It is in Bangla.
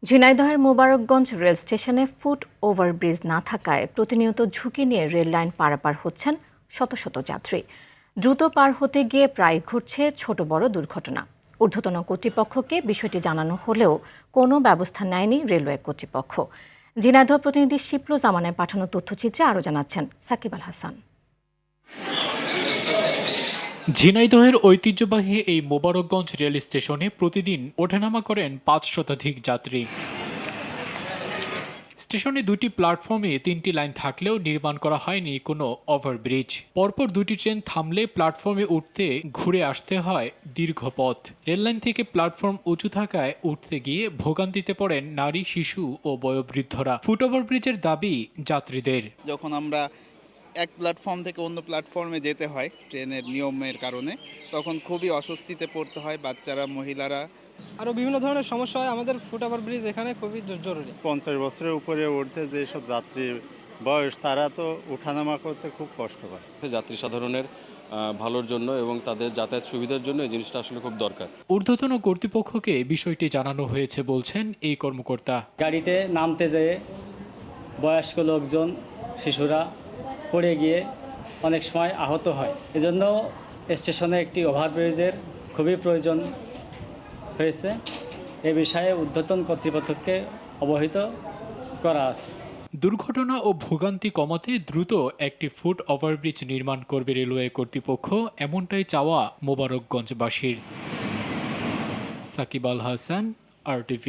ঝিনাইদহের মোবারকগঞ্জ রেল স্টেশনে ফুট ওভারব্রিজ না থাকায় প্রতিনিয়ত ঝুঁকি নিয়ে রেল লাইন পারাপার হচ্ছেন শত শত যাত্রী। দ্রুত পার হতে গিয়ে প্রায় ঘটছে ছোট বড় দুর্ঘটনা। ঊর্ধ্বতন কর্তৃপক্ষকে বিষয়টি জানানো হলেও কোনো ব্যবস্থা নেয়নি রেলওয়ে কর্তৃপক্ষ। ঝিনাইদহ প্রতিনিধি শিপ্লু জামানের পাঠানো তথ্যচিত্রে আরও জানাচ্ছেন সাকিব আল হাসান। ঝিনাইদহের ঐতিহ্যবাহী এই মোবারকগঞ্জ রেল স্টেশনে প্রতিদিন ওঠানামা করেন ৫ শতাধিক যাত্রী। স্টেশনে দুটি প্ল্যাটফর্মে ৩টি লাইন থাকলেও নির্মাণ করা হয়নি কোনো ওভারব্রিজ। পরপর দুটি ট্রেন থামলে প্ল্যাটফর্মে উঠতে ঘুরে আসতে হয় দীর্ঘ পথ। রেললাইন থেকে প্ল্যাটফর্ম উঁচু থাকায় উঠতে গিয়ে ভোগান্তিতে পড়েন নারী, শিশু ও বয়োবৃদ্ধরা। ফুট ওভারব্রিজের দাবি যাত্রীদের। যখন আমরা এক প্ল্যাটফর্ম থেকে অন্য প্ল্যাটফর্মে যেতে হয় ট্রেনের নিয়মের কারণে, তখন খুবই অস্বস্তিতে পড়তে হয় বাচ্চারা, মহিলারা। আরও বিভিন্ন ধরনের সমস্যা হয়। আমাদের ফুট ওভার ব্রিজ এখানে খুবই জরুরি। 50 বছরের উপরে উঠতে যেসব যাত্রীর বয়স, তারা তো ওঠানামা করতে খুব কষ্ট পায়। যাত্রী সাধারণের ভালোর জন্য এবং তাদের যাতায়াত সুবিধার জন্য এই জিনিসটা আসলে খুব দরকার। ঊর্ধ্বতন কর্তৃপক্ষকে বিষয়টি জানানো হয়েছে বলছেন এই কর্মকর্তা। গাড়িতে নামতে যেয়ে বয়স্ক লোকজন, শিশুরা পড়ে গিয়ে অনেক সময় আহত হয়। এজন্য স্টেশনে একটি ওভারব্রিজের খুবই প্রয়োজন হয়েছে। এ বিষয়ে ঊর্ধ্বতন কর্তৃপক্ষকে অবহিত করা আছে। দুর্ঘটনা ও ভোগান্তি কমাতে দ্রুত একটি ফুট ওভারব্রিজ নির্মাণ করবে রেলওয়ে কর্তৃপক্ষ, এমনটাই চাওয়া মোবারকগঞ্জবাসীর। সাকিব আল হাসান, RTV।